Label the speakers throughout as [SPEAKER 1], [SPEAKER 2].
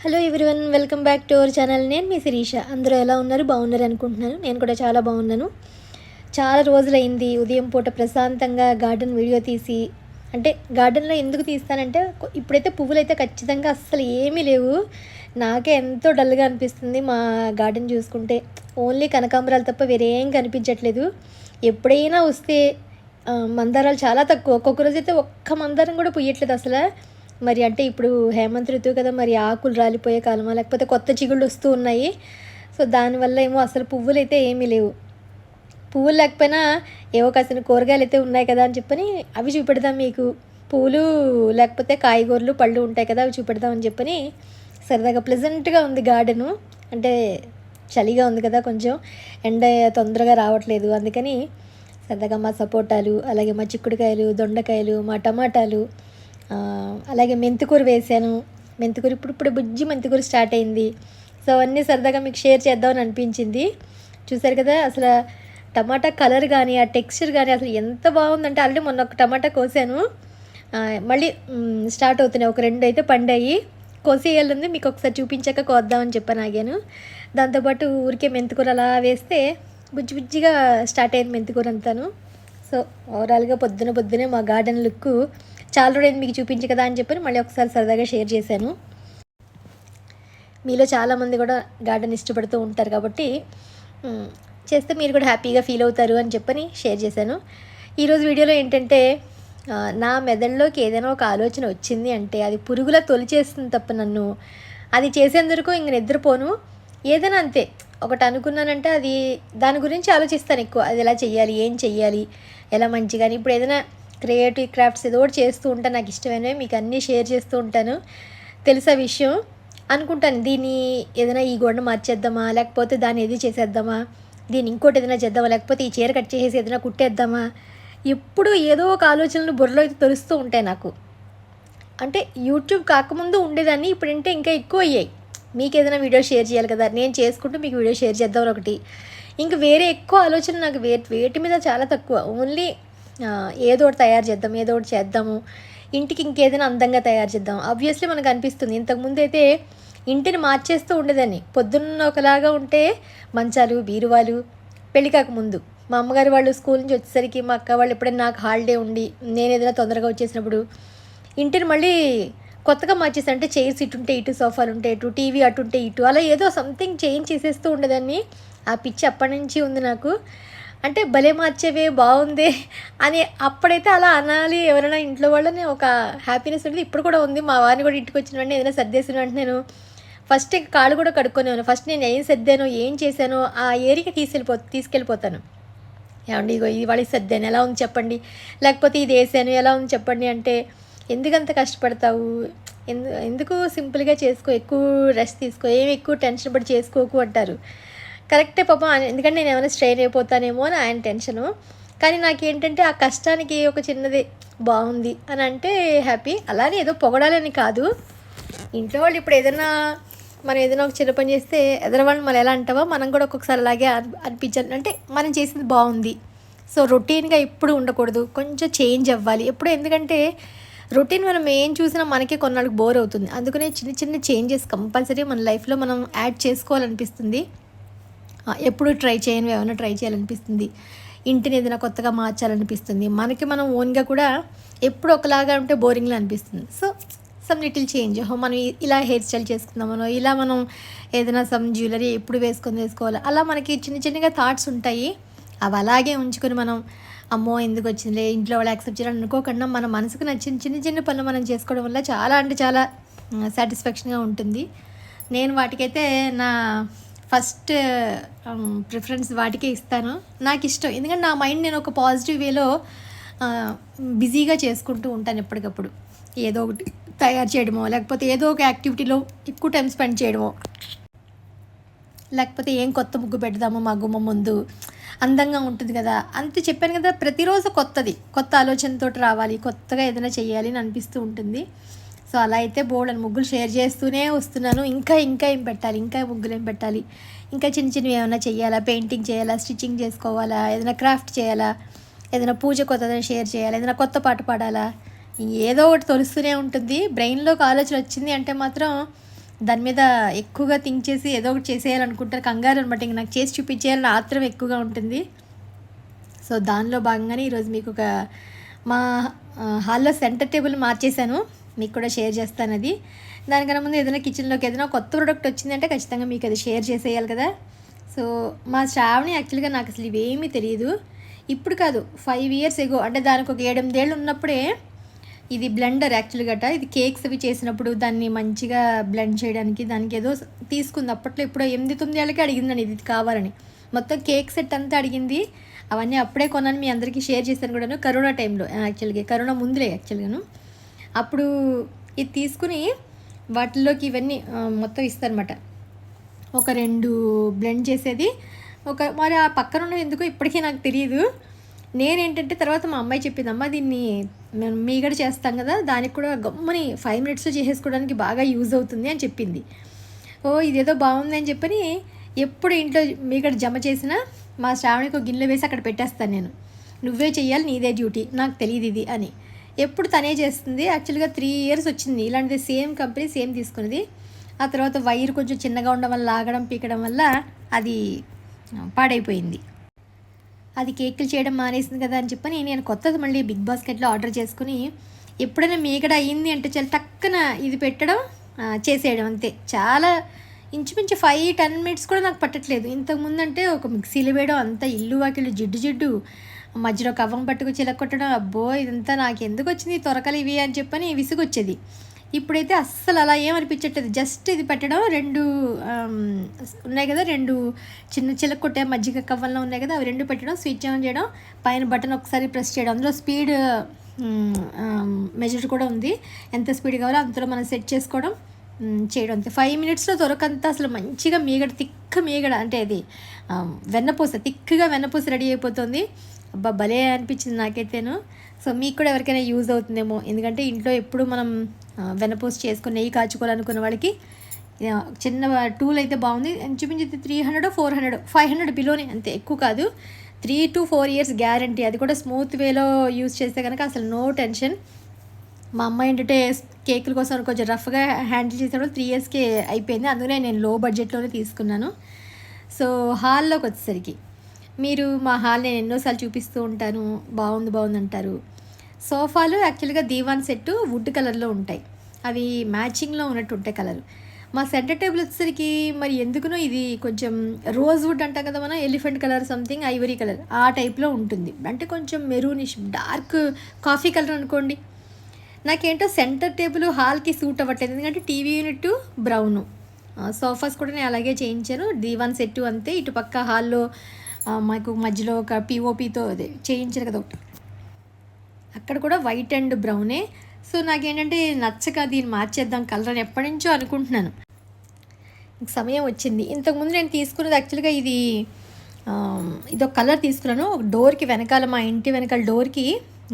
[SPEAKER 1] Hello everyone, welcome back to our channel. నేను మీ శిరీష. అందరూ ఎలా ఉన్నారు? బాగున్నారు అనుకుంటున్నాను. నేను కూడా చాలా బాగున్నాను. చాలా రోజులైంది ఉదయం పూట ప్రశాంతంగా గార్డెన్ వీడియో తీసి. అంటే గార్డెన్లో ఎందుకు తీస్తానంటే, ఇప్పుడైతే పువ్వులు అయితే ఖచ్చితంగా అస్సలు ఏమీ లేవు. నాకే ఎంతో డల్గా అనిపిస్తుంది మా గార్డెన్ చూసుకుంటే. ఓన్లీ కనకాంబరాలు తప్ప వేరే ఏం కనిపించట్లేదు. ఎప్పుడైనా వస్తే మందారాలు చాలా తక్కువ. ఒక్కొక్క రోజు అయితే ఒక్క మందారం కూడా పుయ్యట్లేదు అసలు. మరి అంటే ఇప్పుడు హేమంత్ ఋతువు కదా, మరి ఆకులు రాలిపోయే కాలమా, లేకపోతే కొత్త చిగుళ్ళు వస్తూ ఉన్నాయి. సో దానివల్ల ఏమో అసలు పువ్వులు అయితే ఏమీ లేవు. పువ్వులు లేకపోయినా ఏవో కాసిన కూరగాయలు అయితే ఉన్నాయి కదా అని చెప్పని అవి చూపెడదాం మీకు. పువ్వులు లేకపోతే కాయగూరలు పళ్ళు ఉంటాయి కదా, అవి చూపెడదామని చెప్పని సరదాగా ప్లెజెంట్గా ఉంది గార్డెను. అంటే చలిగా ఉంది కదా, కొంచెం ఎండ తొందరగా రావట్లేదు. అందుకని సరదాగా మా సపోటాలు, అలాగే మా చిక్కుడుకాయలు, దొండకాయలు, మా టమాటాలు, అలాగే మెంతికూర వేసాను. మెంతికూర ఇప్పుడు బుజ్జి మెంతికూర స్టార్ట్ అయింది. సో అవన్నీ సరదాగా మీకు షేర్ చేద్దామని అనిపించింది. చూసారు కదా, అసలు టమాటా కలర్ కానీ ఆ టెక్స్చర్ కానీ అసలు ఎంత బాగుందంటే, ఆల్రెడీ మొన్న ఒక టమాటా కోసాను. మళ్ళీ స్టార్ట్ అవుతున్నాయి. ఒక 2 అయితే పండాయి. కోసేయాలంది మీకు ఒకసారి చూపించాక కోద్దామని చెప్పాను, ఆగాను. దాంతోపాటు ఊరికే మెంతికూర అలా వేస్తే బుజ్జి బుజ్జిగా స్టార్ట్ అయింది మెంతికూర అంతాను. సో ఓవరాల్గా పొద్దునే మా గార్డెన్ లుక్ చాలా రోజులైంది మీకు చూపించి కదా అని చెప్పి మళ్ళీ ఒకసారి సరదాగా షేర్ చేశాను. మీలో చాలామంది కూడా గార్డెన్ ఇష్టపడుతూ ఉంటారు కాబట్టి చేస్తే మీరు కూడా హ్యాపీగా ఫీల్ అవుతారు అని చెప్పని షేర్ చేశాను. ఈరోజు వీడియోలో ఏంటంటే, నా మెదడులోకి ఏదైనా ఒక ఆలోచన వచ్చింది అంటే అది పురుగులా తొలిచేస్తుంది తప్ప నన్ను అది చేసేందుకు ఇంక నిద్రపోను. ఏదైనా అంతే, ఒకటి అనుకున్నానంటే అది దాని గురించి ఆలోచిస్తాను ఎక్కువ. అది ఎలా చెయ్యాలి, ఏం చెయ్యాలి, ఎలా మంచిగా. ఇప్పుడు ఏదైనా క్రియేటివ్ క్రాఫ్ట్స్ ఏదో ఒకటి చేస్తూ ఉంటాను. నాకు ఇష్టమైనవి మీకు అన్నీ షేర్ చేస్తూ ఉంటాను. తెలుసా విషయం అనుకుంటాను, దీన్ని ఏదైనా ఈ గోడను మార్చేద్దామా, లేకపోతే దాన్ని ఏది చేసేద్దామా, దీన్ని ఇంకోటి ఏదైనా చేద్దామా, లేకపోతే ఈ చీర కట్ చేసేసి ఏదైనా కుట్టేద్దామా. ఎప్పుడు ఏదో ఒక ఆలోచనలు బుర్రలో అయితే తెలుస్తూ ఉంటాయి నాకు. అంటే యూట్యూబ్ కాకముందు ఉండేదాన్ని, ఇప్పుడంటే ఇంకా ఎక్కువ అయ్యాయి. మీకు ఏదైనా వీడియో షేర్ చేయాలి కదా, నేను చేసుకుంటూ మీకు వీడియో షేర్ చేద్దామని ఒకటి. ఇంకా వేరే ఎక్కువ ఆలోచన నాకు వేటి మీద చాలా తక్కువ. ఓన్లీ ఏదో ఒకటి తయారు చేద్దాం, ఏదో ఒకటి చేద్దాము, ఇంటికి ఇంకేదైనా అందంగా తయారు చేద్దాం. ఆబ్వియస్లీ మనకు అనిపిస్తుంది. ఇంతకుముందు అయితే ఇంటిని మార్చేస్తూ ఉండేదాన్ని. పొద్దున్న ఒకలాగా ఉంటే మంచాలు, బీరువాలు. పెళ్ళి కాకముందు మా అమ్మగారు వాళ్ళు స్కూల్ నుంచి వచ్చేసరికి, మా అక్క వాళ్ళు ఎప్పుడైనా నాకు హాలిడే ఉండి నేను ఏదైనా తొందరగా వచ్చేసినప్పుడు ఇంటిని మళ్ళీ కొత్తగా మార్చేసి, అంటే చైర్స్ ఇటు ఉంటే ఇటు, సోఫాలు ఉంటే ఇటు, టీవీ అటు ఉంటే ఇటు, అలా ఏదో సంథింగ్ చేంజ్ చేసేస్తూ ఉండేదాన్ని. ఆ పిచ్చి అప్పటి నుంచి ఉంది నాకు. అంటే భలే మార్చేవే, బాగుంది అని అప్పుడైతే అలా అనాలి ఎవరైనా ఇంట్లో వాళ్ళని, ఒక హ్యాపీనెస్ ఉండేది. ఇప్పుడు కూడా ఉంది. మా వారిని కూడా ఇంటికి వచ్చిన వెంటనే ఏదైనా సర్దేసిన వెంటనే నేను ఫస్ట్ కాళ్ళు కూడా కడుక్కొనేవాను. ఫస్ట్ నేను ఏం సర్దానో ఏం చేశానో ఆ ఏరియాకి తీసుకెళ్ళిపోతాను. ఏమండి ఇగో ఇది వాళ్ళకి సర్దాను, ఎలా ఉంది చెప్పండి, లేకపోతే ఇది వేసాను ఎలా ఉంది చెప్పండి అంటే, ఎందుకంత కష్టపడతావు, ఎందుకు సింపుల్గా చేసుకో, ఎక్కువ రెస్ట్ తీసుకో, ఏమి ఎక్కువ టెన్షన్ పడి చేసుకోకు అంటారు. కరెక్టే పాపం. ఎందుకంటే నేను ఏమైనా స్ట్రెయిన్ అయిపోతానేమో అని ఆయన టెన్షను. కానీ నాకేంటంటే ఆ కష్టానికి ఒక చిన్నది బాగుంది అని అంటే హ్యాపీ. అలానే ఏదో పొగడాలని కాదు. ఇంట్లో వాళ్ళు ఇప్పుడు ఏదైనా మనం ఏదైనా ఒక చిన్న పని చేస్తే ఎదరవాళ్ళని మనం ఎలా అంటావో మనం కూడా ఒక్కొక్కసారి అలాగే అనిపించాలి. అంటే మనం చేసింది బాగుంది. సో రొటీన్గా ఎప్పుడు ఉండకూడదు, కొంచెం చేంజ్ అవ్వాలి ఎప్పుడు. ఎందుకంటే రొటీన్ మనం ఏం చూసినా మనకి కొన్నాళ్ళకి బోర్ అవుతుంది. అందుకనే చిన్న చిన్న చేంజెస్ కంపల్సరీ మన లైఫ్లో మనం యాడ్ చేసుకోవాలనిపిస్తుంది. ఎప్పుడు ట్రై చేయను, ఏమైనా ట్రై చేయాలనిపిస్తుంది. ఇంటిని ఏదైనా కొత్తగా మార్చాలనిపిస్తుంది. మనకి మనం ఓన్గా కూడా ఎప్పుడు ఒకలాగా ఉంటే బోరింగ్గా అనిపిస్తుంది. సో సమ్ లిటిల్ చేంజ్, మనం ఇలా హెయిర్ స్టైల్ చేసుకుందామనో, ఇలా మనం ఏదైనా సమ్ జ్యువెలరీ ఎప్పుడు వేసుకోవాలి, అలా మనకి చిన్న చిన్నగా థాట్స్ ఉంటాయి. అవి అలాగే ఉంచుకొని మనం అమ్మో ఎందుకు వచ్చిందిలే, ఇంట్లో వాళ్ళు యాక్సెప్ట్ చేయాలని అనుకోకుండా మన మనసుకు నచ్చిన చిన్న చిన్న పనులు మనం చేసుకోవడం వల్ల చాలా అంటే చాలా సాటిస్ఫాక్షన్గా ఉంటుంది. నేను వాటికైతే నా ఫస్ట్ ప్రిఫరెన్స్ వాటికే ఇస్తాను. నాకు ఇష్టం, ఎందుకంటే నా మైండ్ నేను ఒక పాజిటివ్ వేలో బిజీగా చేసుకుంటూ ఉంటాను. ఎప్పటికప్పుడు ఏదో ఒకటి తయారు చేయడమో, లేకపోతే ఏదో ఒక యాక్టివిటీలో ఎక్కువ టైం స్పెండ్ చేయడమో, లేకపోతే ఏం కొత్త ముగ్గు పెడదామో మా గుమ్మ ముందు, అందంగా ఉంటుంది కదా. అంతే చెప్పాను కదా, ప్రతిరోజు కొత్త ఆలోచనతో రావాలి, కొత్తగా ఏదైనా చేయాలి అని అనిపిస్తూ ఉంటుంది. సో అలా అయితే బోర్డు ముగ్గులు షేర్ చేస్తూనే వస్తున్నాను. ఇంకా ఏం పెట్టాలి, ఇంకా ముగ్గులు ఏం పెట్టాలి, ఇంకా చిన్న చిన్నవి ఏమైనా చేయాలా, పెయింటింగ్ చేయాలా, స్టిచ్చింగ్ చేసుకోవాలా, ఏదైనా క్రాఫ్ట్ చేయాలా, ఏదైనా పూజ కొత్తదని షేర్ చేయాలా, ఏదైనా కొత్త పాట పాడాలా, ఏదో ఒకటి తొలుస్తూనే ఉంటుంది. బ్రెయిన్లోకి ఆలోచన వచ్చింది అంటే మాత్రం దాని మీద ఎక్కువగా థింక్ చేసి ఏదో ఒకటి చేసేయాలనుకుంటారు, కంగారు అనమాట. ఇంక నాకు చేసి చూపించేయాలని ఆత్రం ఎక్కువగా ఉంటుంది. సో దానిలో భాగంగానే ఈరోజు మీకు ఒక మా హాల్లో సెంటర్ టేబుల్ మార్చేశాను, మీకు కూడా షేర్ చేస్తాను అది. దానికన్నా ముందు ఏదైనా కిచెన్లోకి ఏదైనా కొత్త ప్రోడక్ట్ వచ్చిందంటే ఖచ్చితంగా మీకు అది షేర్ చేసేయాలి కదా. సో మా శ్రావణి యాక్చువల్గా నాకు అసలు ఇవేమీ తెలియదు, ఇప్పుడు కాదు 5 years ఎగో, అంటే దానికి ఒక 7-8 ఏళ్ళు ఉన్నప్పుడే ఇది బ్లెండర్ యాక్చువల్గా ఇది కేక్స్ అవి చేసినప్పుడు దాన్ని మంచిగా బ్లెండ్ చేయడానికి దానికి ఏదో తీసుకుంది. అప్పట్లో ఇప్పుడు 8-9 ఏళ్ళకి అడిగిందని ఇది కావాలని, మొత్తం కేక్ సెట్ అంతా అడిగింది. అవన్నీ అప్పుడే కొన్నాను, మీ అందరికీ షేర్ చేశాను కూడాను. కరోనా టైంలో యాక్చువల్గా, కరోనా ముందులే యాక్చువల్గాను. అప్పుడు ఇది తీసుకుని వాటిల్లోకి ఇవన్నీ మొత్తం ఇస్తారనమాట. ఒక 2 బ్లెండ్ చేసేది, మరి ఆ పక్కన ఉన్నది ఎందుకో ఇప్పటికీ నాకు తెలియదు. నేనేంటంటే తర్వాత మా అమ్మాయి చెప్పింది, అమ్మ దీన్ని మేము మీగడ చేస్తాం కదా, దానికి కూడా గమ్మని 5 minutesలో చేసేసుకోవడానికి బాగా యూజ్ అవుతుంది అని చెప్పింది. ఓ ఇదేదో బాగుంది అని చెప్పని ఎప్పుడు ఇంట్లో మీగడ జమ చేసినా మా శ్రావణికి ఒక గిన్నెలో వేసి అక్కడ పెట్టేస్తాను నేను, నువ్వే చెయ్యాలి, నీదే డ్యూటీ, నాకు తెలియదు ఇది అని. ఎప్పుడు తనే చేస్తుంది. యాక్చువల్గా 3 years వచ్చింది ఇలాంటిది, సేమ్ కంపెనీ సేమ్ తీసుకున్నది. ఆ తర్వాత వైర్ కొంచెం చిన్నగా ఉండడం వల్ల లాగడం పీకడం వల్ల అది పాడైపోయింది. అది కేకులు చేయడం మానేసింది కదా అని చెప్పని నేను కొత్తది మళ్ళీ బిగ్ బాస్కెట్లో ఆర్డర్ చేసుకుని, ఎప్పుడైనా మీగడ అయ్యింది అంటే చాలా టక్కున ఇది పెట్టడం చేసేయడం అంతే. చాలా ఇంచుమించు 5-10 minutes కూడా నాకు పట్టట్లేదు. ఇంతకుముందు అంటే ఒక మిక్సీలో వేయడం, అంతా ఇల్లు వాకిళ్ళు జిడ్డు మధ్యలో కవ్వం పట్టుకు చిలకొట్టడం, అబ్బో ఇదంతా నాకు ఎందుకు వచ్చింది తొరకలు ఇవి అని చెప్పని విసుగొచ్చేది. ఇప్పుడైతే అస్సలు అలా ఏమనిపించట్లేదు. జస్ట్ ఇది పెట్టడం, 2 ఉన్నాయి కదా, 2 చిన్న చిలకొట్టే మజ్జిగ కవ్వంలో ఉన్నాయి కదా, అవి 2 పెట్టడం, స్విచ్ ఆన్ చేయడం, పైన బటన్ ఒకసారి ప్రెస్ చేయడం, అందులో స్పీడ్ మెజర్ కూడా ఉంది, ఎంత స్పీడ్ కావాలో అంతలో మనం సెట్ చేసుకోవడం చేయడం అంతే. 5 minutesలో దొరకంతా అసలు మంచిగా మీగడ, తిక్క మీగడ, అంటే అది వెన్నపూస, తిక్కగా వెన్నపూస రెడీ అయిపోతుంది. అబ్బా భలే అనిపించింది నాకైతేను. సో మీకు కూడా ఎవరికైనా యూజ్ అవుతుందేమో, ఎందుకంటే ఇంట్లో ఎప్పుడు మనం వెన్నపూస చేసుకుని నెయ్యి కాచుకోవాలనుకున్న వాళ్ళకి చిన్న టూల్ అయితే బాగుంది. ఇంచుమించు 300-400 500 బిలోనే, అంతే, ఎక్కువ కాదు. 3 to 4 years గ్యారంటీ, అది కూడా స్మూత్ వేలో యూజ్ చేస్తే కనుక అసలు నో టెన్షన్. మా అమ్మాయి ఏంటంటే కేకుల కోసం కొంచెం రఫ్గా హ్యాండిల్ చేసేటప్పుడు 3 yearsకే అయిపోయింది, అందుకనే నేను లో బడ్జెట్లోనే తీసుకున్నాను. సో హాల్లోకి వచ్చేసరికి, మీరు మా హాల్ నేను ఎన్నోసార్లు చూపిస్తూ ఉంటాను, బాగుంది అంటారు. సోఫాలు యాక్చువల్గా దీవాన్ సెట్ వుడ్ కలర్లో ఉంటాయి, అవి మ్యాచింగ్లో ఉన్నట్టు ఉంటాయి కలర్. మా సెంటర్ టేబుల్ వచ్చేసరికి మరి ఎందుకునో ఇది కొంచెం రోజ్ వుడ్ అంటాం కదా మనం, elephant colour something, Ivory colour ఆ టైప్లో ఉంటుంది, అంటే కొంచెం మెరూనిష్ డార్క్ కాఫీ కలర్ అనుకోండి. నాకేంటో సెంటర్ టేబుల్ హాల్కి సూట్ అవ్వట్లేదు, ఎందుకంటే టీవీ యూనిట్ బ్రౌను, సోఫాస్ కూడా నేను అలాగే చేయించాను, దీవాన్ సెట్ అంతే. ఇటు పక్క హాల్లో మాకు మధ్యలో ఒక పిఓపితో అదే చేయించారు కదా ఒకటి, అక్కడ కూడా వైట్ అండ్ బ్రౌనే. సో నాకేంటంటే నచ్చక దీన్ని మార్చేద్దాం కలర్ అని ఎప్పటి నుంచో అనుకుంటున్నాను, సమయం వచ్చింది. ఇంతకుముందు నేను తీసుకున్నది యాక్చువల్గా ఇదొక కలర్ తీసుకున్నాను. ఒక డోర్కి వెనకాల, మా ఇంటి వెనకాల డోర్కి,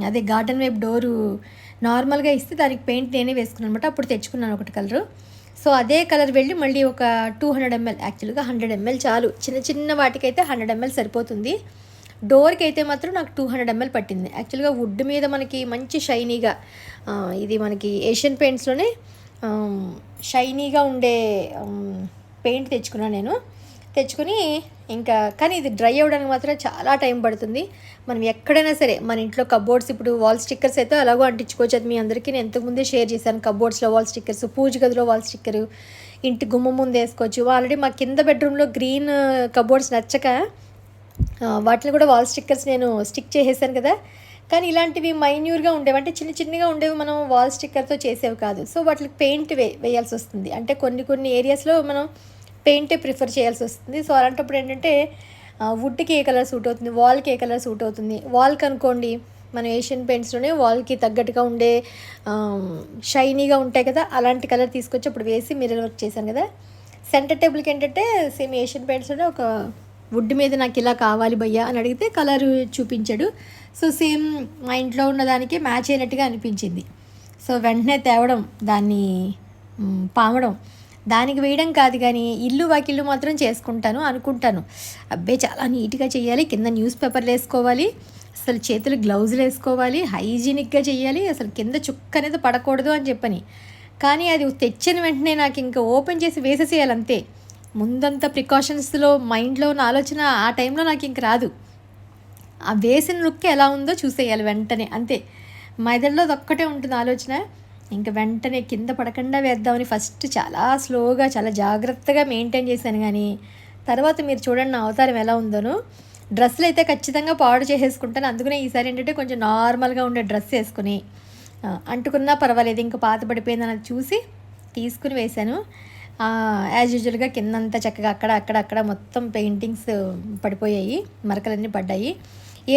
[SPEAKER 1] అదే గార్డెన్ వైపు డోరు నార్మల్గా ఇస్తే దానికి పెయింట్ నేనే వేసుకున్నాను అనమాట, అప్పుడు తెచ్చుకున్నాను ఒకటి కలరు. సో అదే కలర్ వెళ్ళి మళ్ళీ ఒక 200 ml, యాక్చువల్గా 100 ml చాలు, చిన్న వాటికైతే 100 ml సరిపోతుంది. డోర్కి అయితే మాత్రం నాకు 200 ml పట్టింది. యాక్చువల్గా వుడ్ మీద మనకి మంచి షైనీగా, ఇది మనకి ఏషియన్ పెయింట్స్లోనే షైనీగా ఉండే పెయింట్ తెచ్చుకున్నాను నేను. తెచ్చుకుని ఇంకా, కానీ ఇది డ్రై అవ్వడానికి మాత్రం చాలా టైం పడుతుంది. మనం ఎక్కడైనా సరే మన ఇంట్లో కబోర్డ్స్, ఇప్పుడు వాల్ స్టిక్కర్స్ అయితే అలాగో అంటించుకోవచ్చు, అది మీ అందరికీ నేను ఇంతకుముందే షేర్ చేశాను. కబోర్డ్స్లో వాల్ స్టిక్కర్స్, పూజ గదిలో వాల్ స్టిక్కరు, ఇంటి గుమ్మం ముందు వేసుకోవచ్చు. ఆల్రెడీ మా కింద బెడ్రూమ్లో గ్రీన్ కబోర్డ్స్ నచ్చక వాటిని కూడా వాల్ స్టిక్కర్స్ నేను స్టిక్ చేసేసాను కదా. కానీ ఇలాంటివి మైన్యూర్గా ఉండేవి, అంటే చిన్నగా ఉండేవి, మనం వాల్ స్టిక్కర్తో చేసేవి కాదు. సో వాటికి పెయింట్ వేయాల్సి వస్తుంది, అంటే కొన్ని ఏరియాస్లో మనం పెయింటే ప్రిఫర్ చేయాల్సి వస్తుంది. సో అలాంటప్పుడు ఏంటంటే వుడ్కి ఏ కలర్ సూట్ అవుతుంది, వాల్కి ఏ కలర్ సూట్ అవుతుంది. వాల్కి అనుకోండి మనం ఏషియన్ పెయింట్స్లోనే వాల్కి తగ్గట్టుగా ఉండే షైనీగా ఉంటాయి కదా, అలాంటి కలర్ తీసుకొచ్చి అప్పుడు వేసి మిర్రర్ వర్క్ చేశాను కదా. సెంటర్ టేబుల్కి ఏంటంటే సేమ్ ఏషియన్ పెయింట్స్లోనే ఒక వుడ్ మీద నాకు ఇలా కావాలి భయ్యా అని అడిగితే కలర్ చూపించాడు. సో సేమ్ మా ఇంట్లో ఉన్నదానికి మ్యాచ్ అయినట్టుగా అనిపించింది. సో వెంటనే తేవడం, దాన్ని పామడం, దానికి వేయడం కాదు, కానీ ఇల్లు వాకిళ్ళు మాత్రం చేసుకుంటాను అనుకుంటాను. అబ్బే చాలా నీట్గా చేయాలి, కింద న్యూస్ పేపర్లు వేసుకోవాలి, అసలు చేతులు గ్లౌజులు వేసుకోవాలి, హైజీనిక్గా చేయాలి, అసలు కింద చుక్క అనేది పడకూడదు అని చెప్పని. కానీ అది తెచ్చిన వెంటనే నాకు ఇంకా ఓపెన్ చేసి వేసేసేయాలి అంతే. ముందంతా ప్రికాషన్స్లో మైండ్లో ఉన్న ఆలోచన ఆ టైంలో నాకు ఇంక రాదు. ఆ వేసిన లుక్ ఎలా ఉందో చూసేయాలి వెంటనే అంతే. మెదడులో అదొక్కటే ఉంటుంది ఆలోచన. ఇంకా వెంటనే కింద పడకుండా వేద్దామని ఫస్ట్ చాలా స్లోగా చాలా జాగ్రత్తగా మెయింటైన్ చేశాను. కానీ తర్వాత మీరు చూడండి నా అవతారం ఎలా ఉందోను. డ్రెస్సులు అయితే ఖచ్చితంగా పాడు చేసేసుకుంటాను. అందుకనే ఈసారి ఏంటంటే కొంచెం నార్మల్గా ఉండే డ్రెస్ వేసుకుని అంటుకున్నా పర్వాలేదు, ఇంకా పాత పడిపోయిందని చూసి తీసుకుని వేశాను. యాజ్ యూజువల్గా కిందంతా చక్కగా అక్కడ మొత్తం పెయింటింగ్స్ పడిపోయాయి, మరకలన్నీ పడ్డాయి.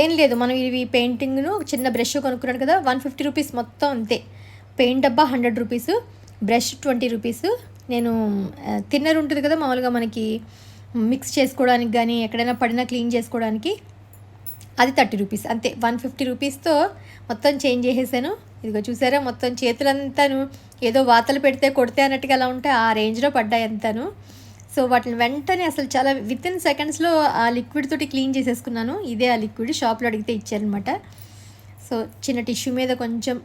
[SPEAKER 1] ఏం లేదు, మనం ఇవి పెయింటింగ్ను చిన్న బ్రష్ కొనుక్కున్నాడు కదా, 150 రూపీస్ మొత్తం అంతే. పెయింట్ డబ్బా 100 రూపీసు, బ్రష్ 20 రూపీసు. నేను థిన్నర్ ఉంటుంది కదా మామూలుగా మనకి మిక్స్ చేసుకోవడానికి కానీ ఎక్కడైనా పడినా క్లీన్ చేసుకోవడానికి, అది 30 రూపీస్ అంతే. 150 రూపీస్తో మొత్తం చేంజ్ చేసేసాను. ఇదిగో చూసారా, మొత్తం చేతులంతాను ఏదో వాతలు పెడితే కొడితే అన్నట్టుగా అలా ఉంటే ఆ రేంజ్లో పడ్డాయి అంతాను. సో వాటిని వెంటనే అసలు చాలా వితిన్ సెకండ్స్లో ఆ లిక్విడ్ తోటి క్లీన్ చేసేసుకున్నాను. ఇదే ఆ లిక్విడ్ షాప్లో అడిగితే ఇచ్చారనమాట. సో చిన్న టిష్యూ మీద కొంచెం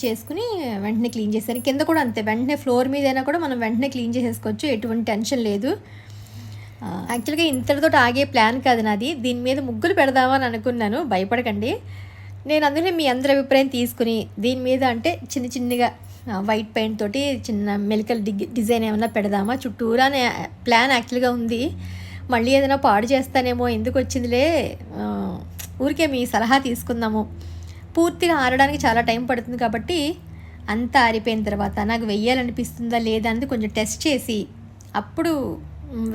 [SPEAKER 1] చేసుకుని వెంటనే క్లీన్ చేశాను. కింద కూడా అంతే, వెంటనే ఫ్లోర్ మీద అయినా కూడా మనం వెంటనే క్లీన్ చేసేసుకోవచ్చు, ఎటువంటి టెన్షన్ లేదు. యాక్చువల్గా ఇంతటితో ఆగే ప్లాన్ కాదు నాది. దీని మీద ముగ్గులు పెడదామని అనుకున్నాను, భయపడకండి. నేను అందుకనే మీ అందరి అభిప్రాయం తీసుకుని దీని మీద అంటే చిన్నగా వైట్ పెయింట్ తోటి చిన్న మెలికల్ డిజైన్ ఏమైనా పెడదామా చుట్టూరా అనే ప్లాన్ యాక్చువల్గా ఉంది. మళ్ళీ ఏదైనా పాడు చేస్తానేమో, ఎందుకు వచ్చిందిలే, ఊరికే మీ సలహా తీసుకుందాము. పూర్తిగా ఆరడానికి చాలా టైం పడుతుంది కాబట్టి అంతా ఆరిపోయిన తర్వాత నాకు వెయ్యాలనిపిస్తుందా లేదా అనేది కొంచెం టెస్ట్ చేసి అప్పుడు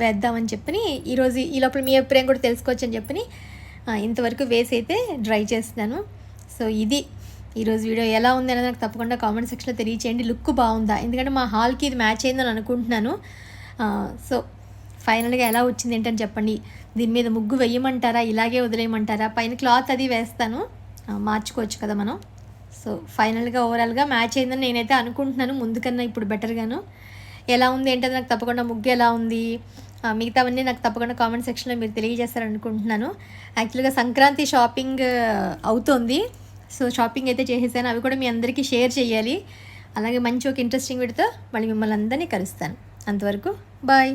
[SPEAKER 1] వేద్దామని చెప్పని ఈరోజు ఈ లోపల మీ అభిప్రాయం కూడా తెలుసుకోవచ్చు అని చెప్పని ఇంతవరకు వేసి అయితే డ్రై చేస్తున్నాను. సో ఇది ఈరోజు వీడియో. ఎలా ఉంది అనేది నాకు తప్పకుండా కామెంట్ సెక్షన్లో తెలియచేయండి. లుక్ బాగుందా, ఎందుకంటే మా హాల్కి ఇది మ్యాచ్ అయిందని అనుకుంటున్నాను. సో ఫైనల్గా ఎలా వచ్చింది ఏంటని చెప్పండి. దీని మీద ముగ్గు వేయమంటారా, ఇలాగే వదిలేయమంటారా, పైన క్లాత్ అది వేస్తాను, మార్చుకోవచ్చు కదా మనం. సో ఫైనల్గా ఓవరాల్గా మ్యాచ్ అయిందని నేనైతే అనుకుంటున్నాను, ముందు కన్నా ఇప్పుడు బెటర్గాను. ఎలా ఉంది ఏంటది నాకు తప్పకుండా, ముగ్గు ఎలా ఉంది మిగతావన్నీ నాకు తప్పకుండా కామెంట్ సెక్షన్లో మీరు తెలియజేస్తారనుకుంటున్నాను. యాక్చువల్గా సంక్రాంతి షాపింగ్ అవుతోంది. సో షాపింగ్ అయితే చేసేసాను, అవి కూడా మీ అందరికీ షేర్ చేయాలి. అలాగే మంచి ఒక ఇంట్రెస్టింగ్ వీడియోతో మళ్ళీ మిమ్మల్ని అందరినీ కలుస్తాను. అంతవరకు బాయ్.